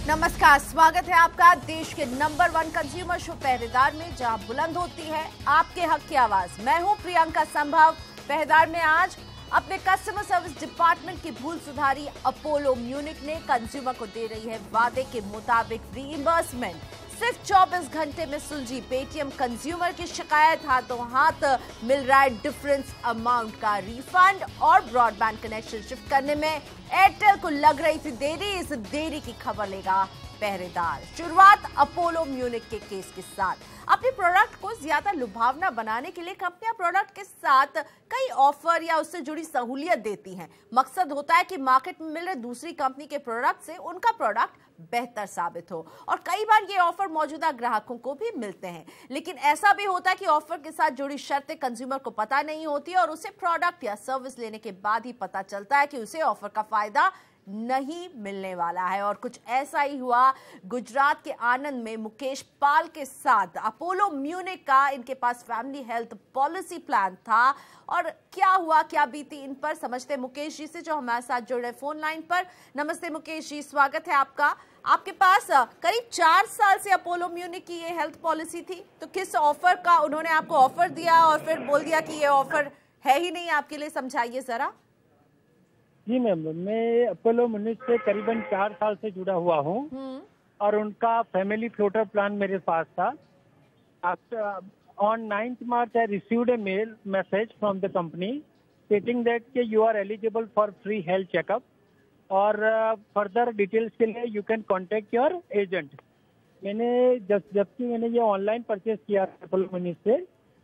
नमस्कार, स्वागत है आपका देश के नंबर 1 कंज्यूमर शो पहरेदार में, जहां बुलंद होती है आपके हक की आवाज। मैं हूं प्रियंका संभव। पहरेदार में आज अपने कस्टमर सर्विस डिपार्टमेंट की भूल सुधारी अपोलो म्यूनिक ने कंज्यूमर को दे रही है वादे के मुताबिक रीइंबर्समेंट। सिर्फ 24 घंटे में सुलझी पेटीएम कंज्यूमर की शिकायत। हाथों हाथ मिल रहा है डिफरेंस अमाउंट का रिफंड। और ब्रॉडबैंड कनेक्शन शिफ्ट करने में एयरटेल को लग रही थी देरी। इस देरी की खबर लेगा पहरेदार। शुरुआत अपोलो म्यूनिक के केस के साथ। अपने प्रोडक्ट को ज्यादा लुभावना बनाने के लिए कंपनियां प्रोडक्ट के साथ कई ऑफर या उससे जुड़ी सहूलियत देती हैं। मकसद होता है कि मार्केट में मिल रहे दूसरी कंपनी के प्रोडक्ट से उनका प्रोडक्ट बेहतर साबित हो। और कई बार ये ऑफर मौजूदा ग्राहकों को भी मिलते हैं, लेकिन ऐसा भी होता है कि ऑफर के साथ जुड़ी शर्तें कंज्यूमर को पता नहीं होती और उसे प्रोडक्ट या सर्विस लेने के बाद ही पता चलता है कि उसे ऑफर का फायदा नहीं मिलने वाला है। और कुछ ऐसा ही हुआ गुजरात के आनंद में मुकेश पाल के साथ। अपोलो म्यूनिक का इनके पास फैमिली हेल्थ पॉलिसी प्लान था। और क्या हुआ, क्या बीती इन पर, समझते मुकेश जी से जो हमारे साथ जुड़े फोन लाइन पर। नमस्ते मुकेश जी, स्वागत है आपका। आपके पास करीब 4 साल से अपोलो म्यूनिक की ये हेल्थ पॉलिसी थी, तो किस ऑफर का उन्होंने आपको ऑफर दिया और फिर बोल दिया कि ये ऑफर है ही नहीं आपके लिए, समझाइए जरा। जी मैम, मैं अपोलो म्यूनिक से करीबन 4 साल से जुड़ा हुआ हूँ और उनका फैमिली फ्लोटर प्लान मेरे पास था। On 9th March, I received a mail message from the company stating that you are eligible for free health checkup और फर्दर डिटेल्स के लिए you can contact your agent. मैंने जबकि मैंने ये ऑनलाइन परचेज किया अपोलो म्यूनिक से,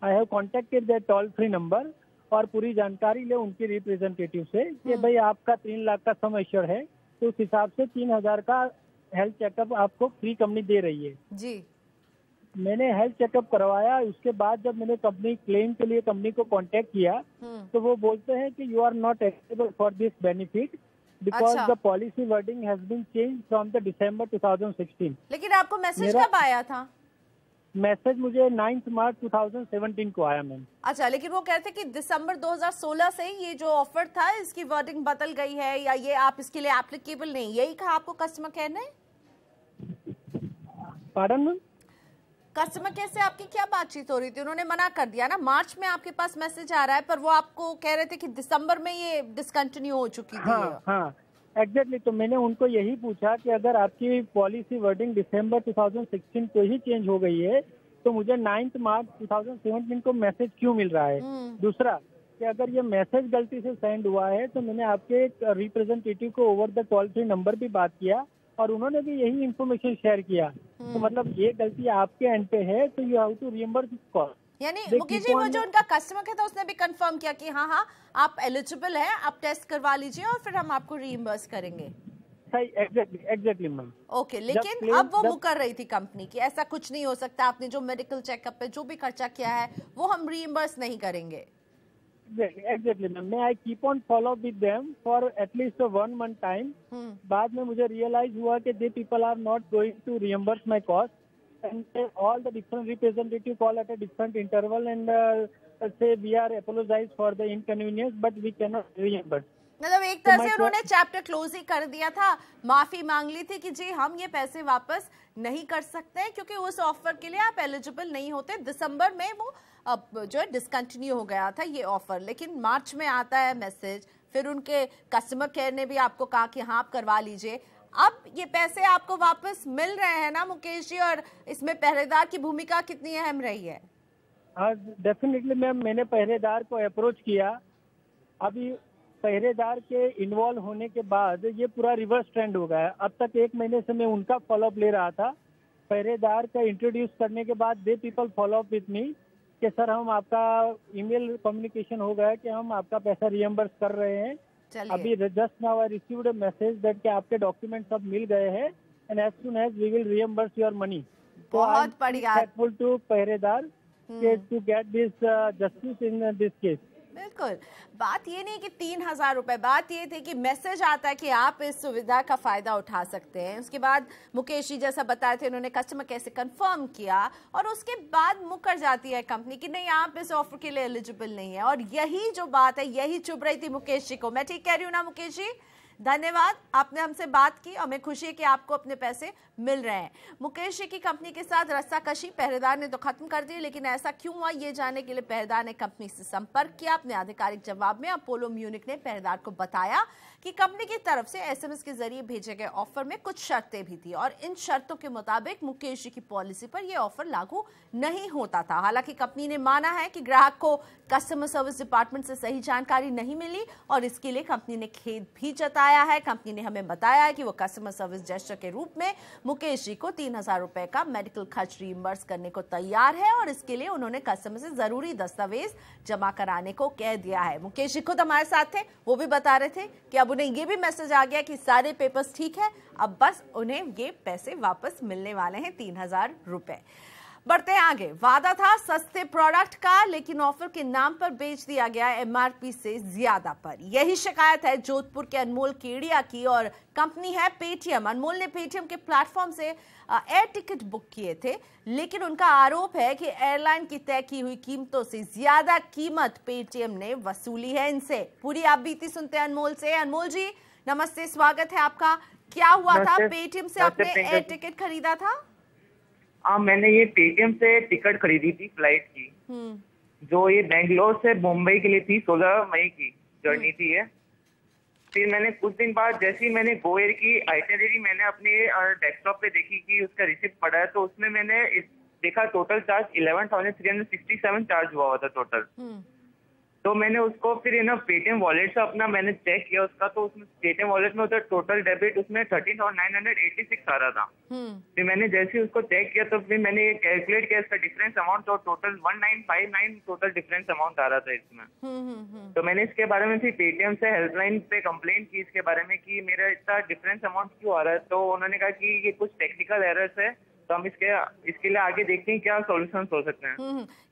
I have contacted that toll free number और पूरी जानकारी ले उनके रिप्रेजेंटेटिव से कि भाई आपका 3 लाख का सम एश्योर है, तो उस हिसाब से 3000 का हेल्थ चेकअप आपको फ्री कंपनी दे रही है जी। मैंने हेल्थ चेकअप करवाया। उसके बाद जब मैंने कंपनी क्लेम के लिए कंपनी को कांटेक्ट किया तो वो बोलते हैं कि you are not eligible for this benefit because the policy wording has been change from the December 2016। लेकिन आपको मैसेज कब आया था? मैसेज मुझे 9th March 2017 को आया मैम। अच्छा, लेकिन वो कहते कि दिसंबर 2016 से ये जो ऑफर था इसकी वर्डिंग बदल गई है या ये आप इसके लिए एप्लीकेबल नहीं, यही कहा आपको कस्टमर केयर ने? Pardon ma'am? कस्टमर केयर से आपकी क्या बातचीत हो रही थी? उन्होंने मना कर दिया ना। मार्च में आपके पास मैसेज आ रहा है, पर वो आपको कह रहे थे कि दिसंबर में ये डिसकंटिन्यू हो चुकी थी। हाँ एग्जैक्टली। तो मैंने उनको यही पूछा कि अगर आपकी पॉलिसी वर्डिंग December 2016 को ही चेंज हो गई है तो मुझे 9th March 2017 को मैसेज क्यों मिल रहा है? दूसरा कि अगर ये मैसेज गलती से सेंड हुआ है तो मैंने आपके रिप्रेजेंटेटिव को over the toll free number भी बात किया और उन्होंने भी यही इन्फॉर्मेशन शेयर किया। तो मतलब ये गलती आपके एंड पे है, तो you have to reimburse cost. यानी मुकेश जी, वो जो उनका कस्टमर केयर था उसने भी कंफर्म किया कि हाँ आप एलिजिबल हैं, आप टेस्ट करवा लीजिए और फिर हम आपको रीइंबर्स करेंगे। सही, एग्जैक्टली मैम। ओके, लेकिन अब वो मुकर रही थी कंपनी की ऐसा कुछ नहीं हो सकता, आपने जो मेडिकल चेकअप पे जो भी खर्चा किया है वो हम रीइंबर्स नहीं करेंगे। एग्जैक्टली मैम, मैं I keep on follow with them for at least 1 month time. बाद में मुझे रियलाइज हुआ कि they people are not going to reimburse my cost and all the different representative call at a different interval and say we are apologize for the inconvenience but we cannot reimburse। मतलब एक तरह से उन्होंने chapter close ही कर दिया था, माफी मांग ली थी कि जी हम ये पैसे वापस नहीं कर सकते हैं क्योंकि उस ऑफर के लिए आप एलिजिबल नहीं होते। दिसंबर में वो जो है डिसकंटिन्यू हो गया था ये ऑफर, लेकिन मार्च में आता है मैसेज। फिर उनके कस्टमर केयर ने भी आपको कहा कि हाँ आप करवा लीजिए। अब ये पैसे आपको वापस मिल रहे हैं ना मुकेश जी, और इसमें पहरेदार की भूमिका कितनी अहम रही है? हाँ डेफिनेटली मैम, मैंने पहरेदार को अप्रोच किया। अभी पहरेदार के इन्वॉल्व होने के बाद ये पूरा रिवर्स ट्रेंड हो गया है। अब तक 1 महीने से मैं उनका फॉलोअप ले रहा था। पहरेदार का इंट्रोड्यूस करने के बाद they people follow up with me कि सर हम आपका ईमेल कम्युनिकेशन हो गया कि हम आपका पैसा रिएम्बर्स कर रहे हैं। अभी just now I received a message that कि आपके डॉक्यूमेंट सब मिल गए हैं and as soon as we will reimburse your money. बहुत बढ़िया, thankful to Paharedar to get this justice in this case. बिल्कुल, बात ये नहीं कि 3000 रुपए, बात ये थी कि मैसेज आता है कि आप इस सुविधा का फायदा उठा सकते हैं। उसके बाद मुकेश जी जैसा बताए थे, उन्होंने कस्टमर केयर से कंफर्म किया और उसके बाद मुकर जाती है कंपनी कि नहीं आप इस ऑफर के लिए एलिजिबल नहीं है। और यही जो बात है यही चुभ रही थी मुकेश जी को। मैं ठीक कह रही हूँ ना मुकेश जी? धन्यवाद, आपने हमसे बात की। हमें खुशी है कि आपको अपने पैसे मिल रहे हैं। मुकेश जी की कंपनी के साथ रस्साकशी पहरेदार ने तो खत्म कर दी, लेकिन ऐसा क्यों हुआ ये जानने के लिए पहरेदार ने कंपनी से संपर्क किया। अपने आधिकारिक जवाब में अपोलो म्यूनिक ने पहरेदार को बताया कि कंपनी की तरफ से एसएमएस के जरिए भेजे गए ऑफर में कुछ शर्तें भी थी और इन शर्तों के मुताबिक मुकेश जी की पॉलिसी पर यह ऑफर लागू नहीं होता था। हालांकि कंपनी ने माना है कि ग्राहक को कस्टमर सर्विस डिपार्टमेंट से सही जानकारी नहीं मिली और इसके लिए कंपनी ने खेद भी जताया है। कंपनी ने हमें बताया है कि वो कस्टमर सर्विस जेस्चर के रूप में मुकेश जी को 3,000 रुपए का मेडिकल खर्च रीइंबर्स करने को तैयार है और इसके लिए उन्होंने कस्टमर से जरूरी दस्तावेज जमा कराने को कह दिया है। मुकेश जी खुद हमारे साथ थे, वो भी बता रहे थे कि अब उन्हें ये भी मैसेज आ गया कि सारे पेपर्स ठीक है, अब बस उन्हें ये पैसे वापस मिलने वाले हैं 3,000 रुपए। बढ़ते हैं आगे। वादा था सस्ते प्रोडक्ट का, लेकिन ऑफर के नाम पर बेच दिया गया एमआरपी से ज्यादा पर। यही शिकायत है जोधपुर के अनमोल केडिया की और कंपनी है पेटीएम। अनमोल ने पेटीएम के प्लेटफॉर्म से एयर टिकट बुक किए थे, लेकिन उनका आरोप है कि एयरलाइन की तय की हुई कीमतों से ज्यादा कीमत पेटीएम ने वसूली है इनसे। पूरी आप बीती सुनते हैं अनमोल से। अनमोल जी नमस्ते, स्वागत है आपका। क्या हुआ था? पेटीएम से आपने एयर टिकट खरीदा था? मैंने ये पेटीएम से टिकट खरीदी थी फ्लाइट की, जो ये बेंगलोर से मुंबई के लिए थी। 16 मई की जर्नी थी ये। फिर मैंने कुछ दिन बाद जैसे ही मैंने गो एयर की आइटिनरी मैंने अपने डेस्कटॉप पे देखी कि उसका रिसिप्ट पड़ा है, तो उसमें मैंने देखा टोटल चार्ज 11,367 चार्ज हुआ था टोटल। तो मैंने उसको फिर पेटीएम वॉलेट से अपना मैंने चेक किया उसका, तो उसमें पेटीएम वॉलेट में उधर टोटल डेबिट उसमें 13,986 आ रहा था। फिर मैंने जैसे ही उसको चेक किया तो फिर मैंने ये कैलकुलेट किया इसका डिफरेंस अमाउंट, तो टोटल 1959 टोटल डिफरेंस अमाउंट आ रहा था इसमें। तो मैंने इसके बारे में फिर पेटीएम से हेल्पलाइन पे कंप्लेंट की इसके बारे में कि मेरा इतना डिफरेंस अमाउंट क्यों आ रहा है। तो उन्होंने कहा कि ये कुछ टेक्निकल एरर्स है, तो हम इसके लिए आगे देखते हैं क्या सॉल्यूशन हो सकते हैं।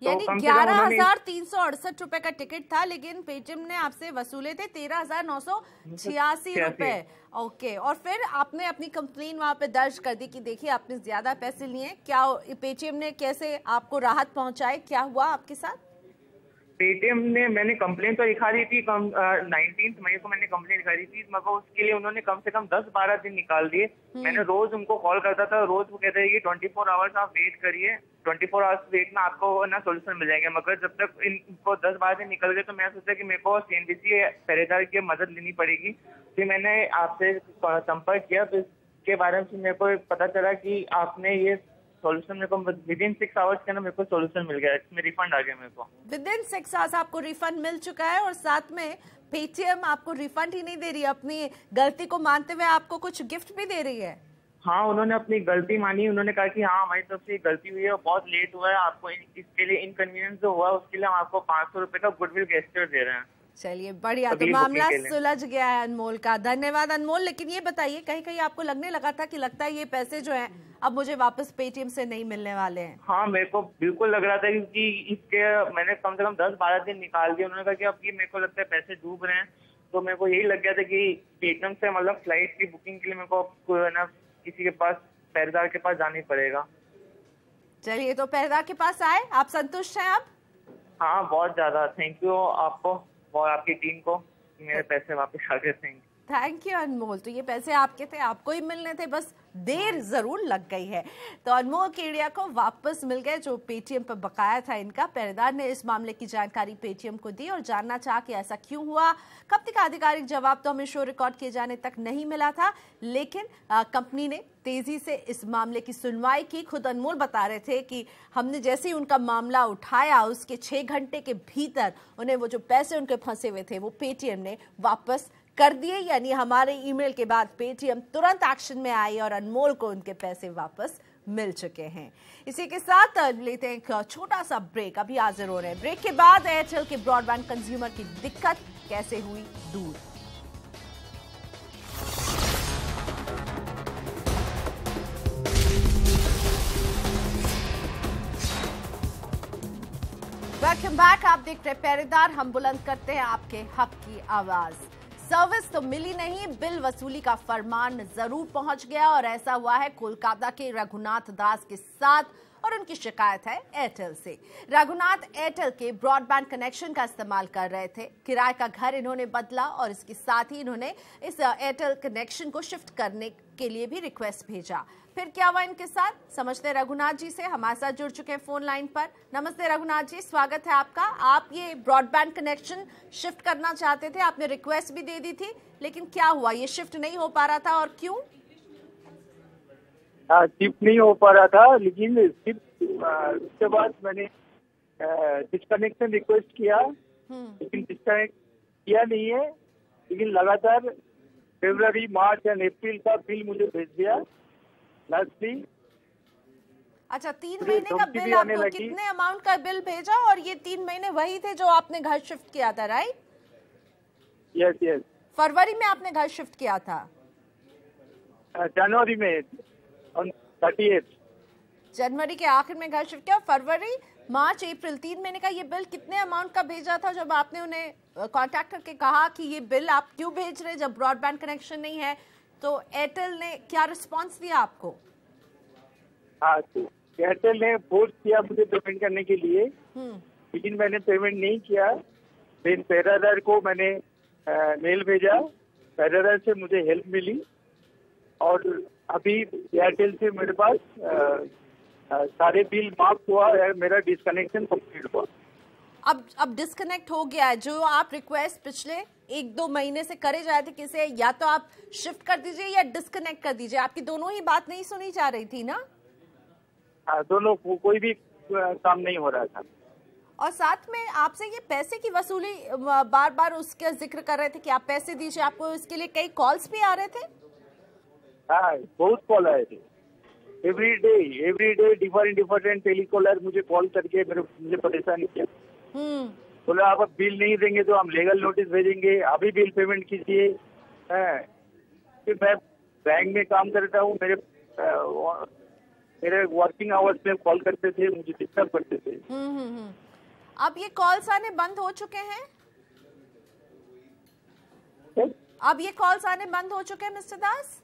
यानी 11,368 रुपए का टिकट था, लेकिन पेटीएम ने आपसे वसूले थे 13,986 रुपए। ओके, और फिर आपने अपनी कंप्लेन वहां पे दर्ज कर दी कि देखिए आपने ज्यादा पैसे लिए। क्या पेटीएम ने कैसे आपको राहत पहुंचाई? क्या हुआ आपके साथ? पेटीएम ने मैंने कंप्लेन तो लिखा दी थी 19 मई को मैंने कंप्लेन लिखा दी थी, मगर उसके लिए उन्होंने कम से कम 10-12 दिन निकाल दिए। मैंने रोज उनको कॉल करता था, रोज वो कहते हैं कि 24 आवर्स आप वेट करिए, 24 आवर्स वेट में आपको ना सोल्यूशन मिल जाएंगे। मगर जब तक इनको 10-12 दिन निकल गए तो मैं सोचा कि मेरे को सीएनबीसी पहरेदार की मदद लेनी पड़ेगी। फिर मैंने आपसे संपर्क किया, तो इसके बारे में मेरे को पता चला कि आपने ये सॉल्यूशन मेरे को विदिन 6 आवर्स के अंदर मेरे को सॉल्यूशन मिल गया, इसमें रिफंड आ गया मेरे को। विदिन 6 आवर्स आपको रिफंड मिल चुका है और साथ में पेटीएम आपको रिफंड ही नहीं दे रही है, अपनी गलती को मानते हुए आपको कुछ गिफ्ट भी दे रही है। हाँ, उन्होंने अपनी गलती मानी। उन्होंने कहा कि हाँ हमारी तरफ से गलती हुई है और बहुत लेट हुआ है, आपको इसके लिए इनकन्वीनियंस जो हुआ उसके लिए हम आपको 500 रुपए का गुडविल गेस्चर दे रहे हैं। चलिए बढ़िया, तो मामला सुलझ गया है अनमोल का। धन्यवाद अनमोल। लेकिन ये बताइए, कहीं कहीं आपको लगने लगा था कि लगता है ये पैसे जो हैं अब मुझे वापस पेटीएम से नहीं मिलने वाले हैं? हाँ, मेरे को बिल्कुल लग रहा था, क्योंकि इसके मैंने कम से कम 10-12 दिन निकाल दिए। उन्होंने कहा कि अब ये मेरे को लगता है पैसे डूब रहे हैं, तो मेरे को यही लग गया था कि पेटीएम से मतलब फ्लाइट की बुकिंग के लिए मेरे को ना किसी के पास पहरेदार के पास जाना पड़ेगा। चलिए, तो पहरेदार के पास आए, आप संतुष्ट हैं अब? हाँ, बहुत ज्यादा। थैंक यू आपको और आपकी टीम को, मेरे पैसे वापस आ गए। थैंक यू अनमोल। तो ये पैसे आपके थे, आपको ही मिलने थे, बस देर जरूर लग गई है। तो अनमोल केडिया को वापस मिल गए जो पेटीएम पर बकाया था इनका। पहरेदार ने इस मामले की जानकारी पेटीएम को दी और जानना चाहा कि ऐसा क्यों हुआ। कंपनी का आधिकारिक जवाब तो हमें शो रिकॉर्ड किए जाने तक नहीं मिला था, लेकिन कंपनी ने तेजी से इस मामले की सुनवाई की। खुद अनमोल बता रहे थे कि हमने जैसे ही उनका मामला उठाया उसके 6 घंटे के भीतर उन्हें वो जो पैसे उनके फंसे हुए थे वो पेटीएम ने वापस कर दिए। यानी हमारे ईमेल के बाद पेटीएम तुरंत एक्शन में आई और अनमोल को उनके पैसे वापस मिल चुके हैं। इसी के साथ लेते हैं एक छोटा सा ब्रेक। अभी हाजिर हो रहे हैं। ब्रेक के बाद एयरटेल के ब्रॉडबैंड कंज्यूमर की दिक्कत कैसे हुई दूर। Welcome back. आप देख रहे पहरेदार, हम बुलंद करते हैं आपके हक की आवाज। सर्विस तो मिली नहीं, बिल वसूली का फरमान जरूर पहुंच गया और ऐसा हुआ है कोलकाता के रघुनाथ दास के साथ। और उनकी शिकायत है एयरटेल से। रघुनाथ एयरटेल के ब्रॉडबैंड कनेक्शन का इस्तेमाल कर रहे थे। किराए का घर इन्होंने बदला और इसके साथ ही इन्होंने इस एयरटेल कनेक्शन को शिफ्ट करने के लिए भी रिक्वेस्ट भेजा। फिर क्या हुआ इनके साथ, समझते रघुनाथ जी से। हमारे साथ जुड़ चुके हैं फोन लाइन पर। नमस्ते रघुनाथ जी, स्वागत है आपका। आप ये ब्रॉडबैंड कनेक्शन शिफ्ट करना चाहते थे, आपने रिक्वेस्ट भी दे दी थी, लेकिन क्या हुआ, ये शिफ्ट नहीं हो पा रहा था और क्यों? शिफ्ट नहीं हो पा रहा था, लेकिन शिफ्ट उसके बाद मैंने डिस्कनेक्शन रिक्वेस्ट किया, लेकिन डिस्कनेक्ट किया नहीं है। लेकिन लगातार फरवरी, मार्च एंड अप्रैल का बिल मुझे भेज दिया लास्टली। अच्छा, 3 महीने का बिल आपको, कितने अमाउंट का बिल भेजा? और ये 3 महीने वही थे जो आपने घर शिफ्ट किया था, राइट? Yes yes. फरवरी में आपने घर शिफ्ट किया था? जनवरी में, ऑन 30th जनवरी के आखिर में घर शिफ्ट किया। फरवरी, मार्च, अप्रैल, 3 महीने का ये बिल कितने अमाउंट का भेजा था? जब आपने उन्हें कांटेक्ट करके कहा कि ये बिल आप क्यों भेज रहे जब ब्रॉडबैंड कनेक्शन नहीं है, तो एयरटेल ने क्या रिस्पांस दिया आपको? हाँ, एयरटेल ने फोर्स किया मुझे पेमेंट करने के लिए, लेकिन मैंने पेमेंट नहीं किया। फिर पैरादार को मैंने मेल भेजा, पैरादार से मुझे हेल्प मिली और अभी एयरटेल से मेरे पास सारे बिल माफ हुआ है, मेरा डिस्कनेक्शन कंप्लीट हुआ। अब डिस्कनेक्ट हो गया है। जो आप रिक्वेस्ट पिछले 1-2 महीने से करे जा रहे थे किसे, या तो आप शिफ्ट कर दीजिए या डिस्कनेक्ट कर दीजिए, आपकी दोनों ही बात नहीं सुनी जा रही थी ना? हाँ, दोनों, कोई भी काम नहीं हो रहा था। और साथ में आपसे ये पैसे की वसूली बार बार उसका जिक्र कर रहे थे कि आप पैसे दीजिए, आपको इसके लिए कई कॉल्स भी आ रहे थे? हाँ, बहुत कॉल आए थे। एवरी डे डिफरेंट टेलीकॉलर मुझे कॉल करके मुझे परेशान किया। बोला आप बिल नहीं देंगे तो हम लीगल नोटिस भेजेंगे, अभी बिल पेमेंट कीजिए। फिर मैं बैंक में काम करता हूँ, मेरे वर्किंग आवर्स में कॉल करते थे, मुझे डिस्टर्ब करते थे। अब ये कॉल्स आने बंद हो चुके हैं? अब ये कॉल्स आने बंद हो चुके हैं मिस्टर दास?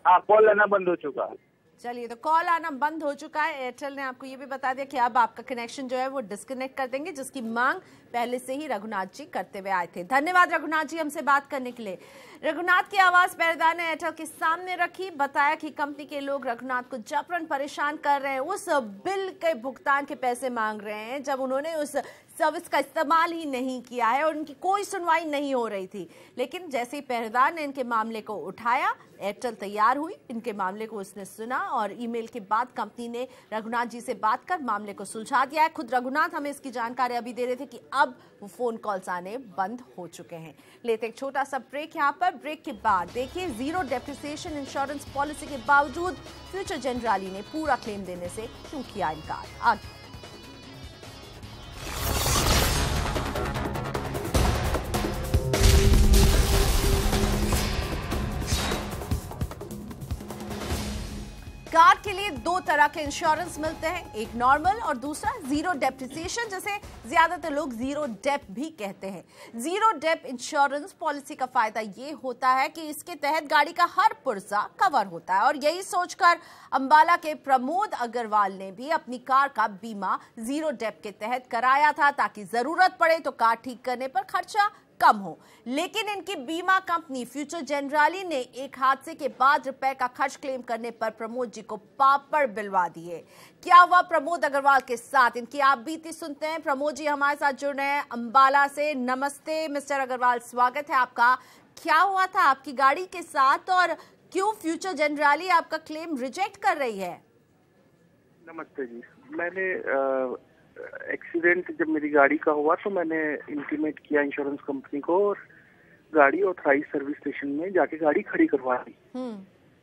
हाँ, कॉल आना बंद हो चुका है। चलिए, तो कॉल आना बंद हो चुका है। एयरटेल ने आपको ये भी बता दिया कि अब आपका कनेक्शन जो है वो डिस्कनेक्ट कर देंगे, जिसकी मांग पहले से ही रघुनाथ जी करते हुए आए थे। धन्यवाद रघुनाथ जी हमसे बात करने के लिए। रघुनाथ की आवाज पहरेदार ने एयरटेल के सामने रखी, बताया कि कंपनी के लोग रघुनाथ को जबरन परेशान कर रहे हैं, उस बिल के भुगतान के पैसे मांग रहे हैं जब उन्होंने उस सर्विस का इस्तेमाल ही नहीं किया है और उनकी कोई सुनवाई नहीं हो रही थी। लेकिन जैसे ही पहरेदार ने इनके मामले को उठाया, एयरटेल तैयार हुई, इनके मामले को उसने सुना और ईमेल के बाद कंपनी ने रघुनाथ जी से बात कर मामले को सुलझा दिया है। खुद रघुनाथ हमें इसकी जानकारी अभी दे रहे थे कि अब वो फोन कॉल्स आने बंद हो चुके हैं। लेते एक छोटा सा ब्रेक यहाँ पर। ब्रेक के बाद देखिए, जीरो डेप्रिसिएशन इंश्योरेंस पॉलिसी के बावजूद फ्यूचर जनरली ने पूरा क्लेम देने से क्यों किया इनकार। आगे कार के लिए 2 तरह के इंश्योरेंस मिलते हैं, एक नॉर्मल और दूसरा जीरो डेप्रिसिएशन, जिसे ज्यादातर लोग जीरो डेप भी कहते हैं। जीरो डेप इंश्योरेंस पॉलिसी का फायदा ये होता है कि इसके तहत गाड़ी का हर पुर्जा कवर होता है और यही सोचकर अंबाला के प्रमोद अग्रवाल ने भी अपनी कार का बीमा जीरो डेप के तहत कराया था, ताकि जरूरत पड़े तो कार ठीक करने पर खर्चा कम हो। लेकिन इनकी बीमा कंपनी फ्यूचर जनरली ने एक हादसे के बाद रुपए का खर्च क्लेम करने पर प्रमोद जी को पापड़ बिलवा दिए। क्या हुआ प्रमोद अग्रवाल के साथ, इनकी आप बीती सुनते हैं। प्रमोद जी हमारे साथ जुड़ रहे हैं अंबाला से। नमस्ते मिस्टर अग्रवाल, स्वागत है आपका। क्या हुआ था आपकी गाड़ी के साथ और क्यों फ्यूचर जनरली आपका क्लेम रिजेक्ट कर रही है? नमस्ते जी, मैंने एक्सीडेंट जब मेरी गाड़ी का हुआ तो मैंने इंटीमेट किया इंश्योरेंस कंपनी को और गाड़ी ऑथराइज सर्विस स्टेशन में जाके गाड़ी खड़ी करवा दी।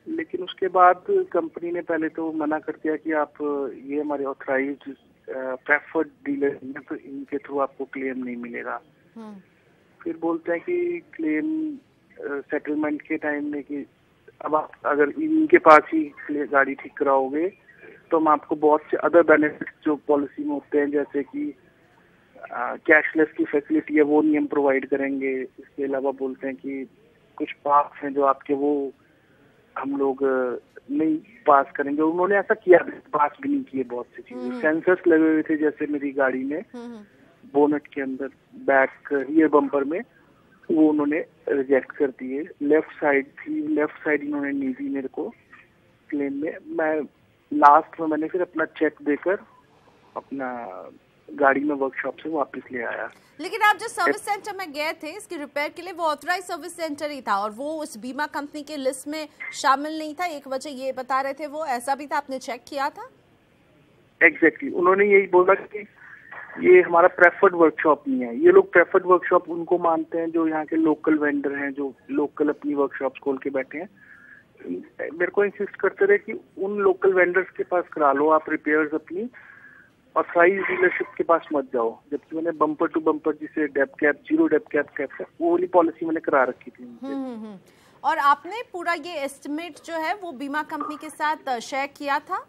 लेकिन उसके बाद कंपनी ने पहले तो मना कर दिया कि आप ये हमारे ऑथराइज प्रेफर्ड डीलर हैं तो इनके थ्रू आपको क्लेम नहीं मिलेगा। फिर बोलते हैं कि क्लेम सेटलमेंट के टाइम में कि अब आप अगर इनके पास ही गाड़ी ठीक कराओगे तो हम आपको बहुत से अदर बेनिफिट्स जो पॉलिसी में होते हैं, जैसे कि कैशलेस की फैसिलिटी है वो नहीं हम प्रोवाइड करेंगे। इसके अलावा बोलते हैं कि कुछ पार्ट्स हैं जो आपके वो हम लोग नहीं पास करेंगे। उन्होंने ऐसा किया, पास भी नहीं किए बहुत सी चीजें। सेंसर्स लगे हुए थे जैसे मेरी गाड़ी में बोनट के अंदर, बैक रियर बम्पर में, वो उन्होंने रिजेक्ट कर दिए। लेफ्ट साइड थी, लेफ्ट साइड इन्होंने नहीं दी मेरे को क्लेम में। मैं लास्ट में मैंने फिर अपना चेक देकर अपना गाड़ी में वर्कशॉप से वापस ले आया। लेकिन आप जो सर्विस सेंटर में गए थे इसकी रिपेयर के लिए, वो ऑथराइज सर्विस सेंटर ही था और वो उस बीमा कंपनी के लिस्ट में शामिल नहीं था, एक वजह ये बता रहे थे वो, ऐसा भी था? आपने चेक किया था? एग्जैक्टली, उन्होंने यही बोला कि ये हमारा प्रेफर्ड वर्कशॉप नहीं है। ये लोग प्रेफर्ड वर्कशॉप उनको मानते हैं जो यहाँ के लोकल वेंडर हैं, जो लोकल अपनी वर्कशॉप खोल के बैठे हैं। मेरे को इंसिस्ट करते रहे कि उन लोकल वेंडर्स के पास करा लो आप रिपेयर्स अपनी, ऑथराइज डीलरशिप के पास मत जाओ। जबकि मैंने बम्पर टू बम्पर, जिसे dep cap, zero dep cap कहते हैं, वो वाली पॉलिसी मैंने करा रखी थी। और आपने पूरा ये एस्टिमेट जो है वो बीमा कंपनी के साथ शेयर किया था?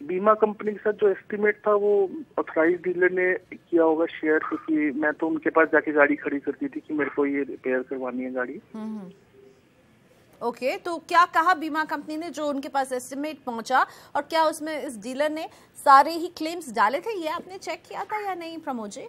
बीमा कंपनी के साथ जो एस्टिमेट था वो ऑथराइज डीलर ने किया होगा शेयर, क्योंकि मैं तो उनके पास जाके गाड़ी खड़ी करती थी कि मेरे को ये रिपेयर करवानी है गाड़ी। ओके, तो क्या कहा बीमा कंपनी ने जो उनके पास एस्टिमेट पहुंचा, और क्या उसमें इस डीलर ने सारे ही क्लेम्स डाले थे? ये आपने चेक किया था या नहीं प्रमोद जी?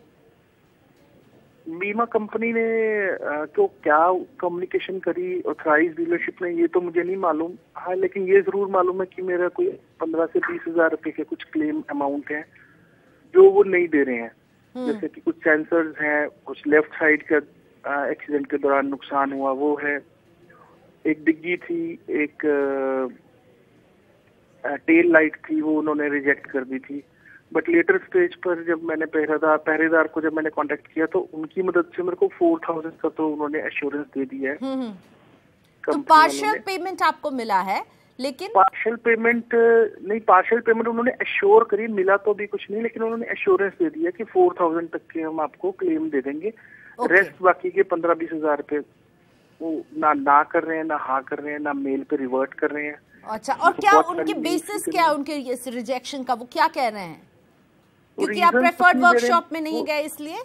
बीमा कंपनी ने तो क्या कम्युनिकेशन करी ऑथराइज डीलरशिप ने, ये तो मुझे नहीं मालूम। हाँ, लेकिन ये जरूर मालूम है कि मेरा कोई 15 से 20 हजार रुपए के कुछ क्लेम अमाउंट है जो वो नहीं दे रहे हैं। जैसे कि कुछ सेंसर्स हैं, कुछ लेफ्ट साइड का एक्सीडेंट के दौरान नुकसान हुआ वो है, एक डिग्गी थी, एक टेल लाइट थी, वो उन्होंने रिजेक्ट कर दी थी। बट लेटर स्टेज पर जब मैंने पहरेदार को जब मैंने कांटेक्ट किया तो उनकी मदद से मेरे को 4000 का तो उन्होंने एश्योरेंस दे दिया है। तो पार्शियल पेमेंट आपको मिला है? लेकिन पार्शियल पेमेंट नहीं, पार्शियल पेमेंट उन्होंने एश्योर करी, मिला तो भी कुछ नहीं, लेकिन उन्होंने एश्योरेंस दे दिया कि 4000 तक के हम आपको क्लेम दे देंगे। रेस्ट बाकी के 15-20 हजार रुपए वो ना कर रहे हैं, ना हाँ कर रहे हैं, ना मेल पे रिवर्ट कर रहे हैं। अच्छा, और क्या उनके बेसिस क्या है उनके इस रिजेक्शन का? वो क्या कह रहे हैं? क्योंकि आप प्रेफर्ड वर्कशॉप में नहीं गए इसलिए?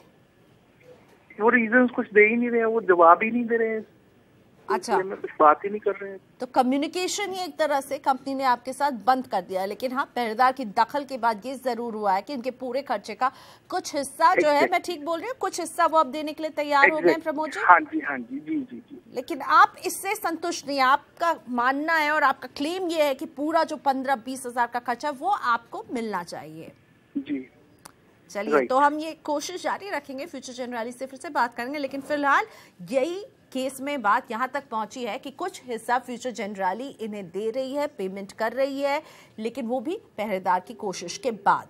वो रीजंस कुछ दे ही नहीं रहे हैं, वो जवाब ही नहीं दे रहे हैं। अच्छा, कुछ बात ही नहीं कर रहे हैं। तो कम्युनिकेशन ही एक तरह से कंपनी ने आपके साथ बंद कर दिया है। लेकिन हाँ, पहरेदार की दखल के बाद ये जरूर हुआ है कि इनके पूरे खर्चे का कुछ हिस्सा जो है, मैं ठीक बोल रही हूँ, कुछ हिस्सा वो अब देने के लिए तैयार हो गए हैं प्रमोद जी? हाँ जी, हाँ जी, जी जी जी। लेकिन आप इससे संतुष्ट नहीं है? आपका मानना है और आपका क्लेम ये है कि पूरा जो 15-20 हजार का खर्चा वो आपको मिलना चाहिए? जी। चलिए, तो हम ये कोशिश जारी रखेंगे, फ्यूचर जनरली से फिर से बात करेंगे। लेकिन फिलहाल यही केस में बात यहाँ तक पहुंची है कि कुछ हिस्सा फ्यूचर जनरली इन्हें दे रही है, पेमेंट कर रही है, लेकिन वो भी पहरेदार की कोशिश के बाद।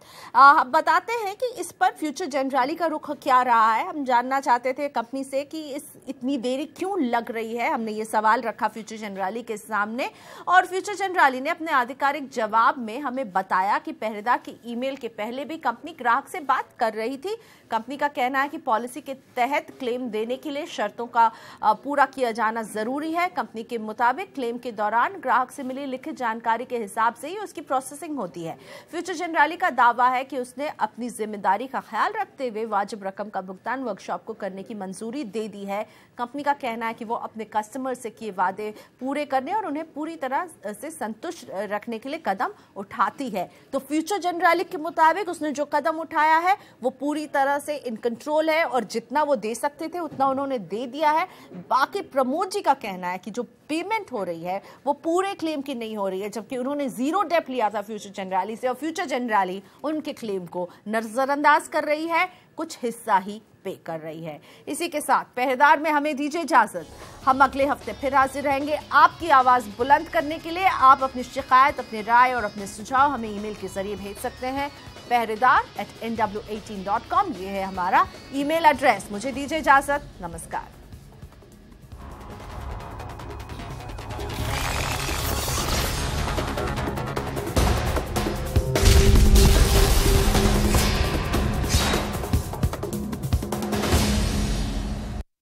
बताते हैं कि इस पर फ्यूचर जनरली का रुख क्या रहा है। हम जानना चाहते थे कंपनी से कि इतनी देरी क्यों लग रही है। हमने ये सवाल रखा फ्यूचर जनरली के सामने और फ्यूचर जनरली ने अपने आधिकारिक जवाब में हमें बताया कि पहरेदार की ईमेल के पहले भी कंपनी ग्राहक से बात कर रही थी। कंपनी का कहना है कि पॉलिसी के तहत क्लेम देने के लिए शर्तों का पूरा किया जाना जरूरी है। कंपनी के मुताबिक क्लेम के दौरान ग्राहक से मिली लिखित जानकारी के हिसाब से ही उसकी प्रोसेसिंग होती है। फ्यूचर जनरली का दावा है कि उसने अपनी जिम्मेदारी का ख्याल रखते हुए वाजिब रकम का भुगतान वर्कशॉप को करने की मंजूरी दे दी है। कंपनी का कहना है कि वो अपने कस्टमर से किए वादे पूरे करने और उन्हें पूरी तरह से संतुष्ट रखने के लिए कदम उठाती है। तो फ्यूचर जनरली के मुताबिक उसने जो कदम उठाया है वो पूरी तरह से इन कंट्रोल है और जितना वो दे सकते थे उतना उन्होंने दे दिया है। बाकी प्रमोद जी का कहना है कि जो पेमेंट हो रही है वो पूरे क्लेम की नहीं हो रही है, जबकि उन्होंने जीरो डेप लिया था फ्यूचर जनरली से और फ्यूचर जनरली उनके क्लेम को नजरअंदाज कर रही है, कुछ हिस्सा ही पे कर रही है। इसी के साथ पहरेदार में हमें दीजिए इजाजत। हम अगले हफ्ते फिर हाजिर रहेंगे आपकी आवाज बुलंद करने के लिए। आप अपनी शिकायत, अपनी राय और अपने सुझाव हमें ईमेल के जरिए भेज सकते हैं pehredar@nw18.com। ये है हमारा ईमेल एड्रेस। मुझे दीजिए इजाजत। नमस्कार।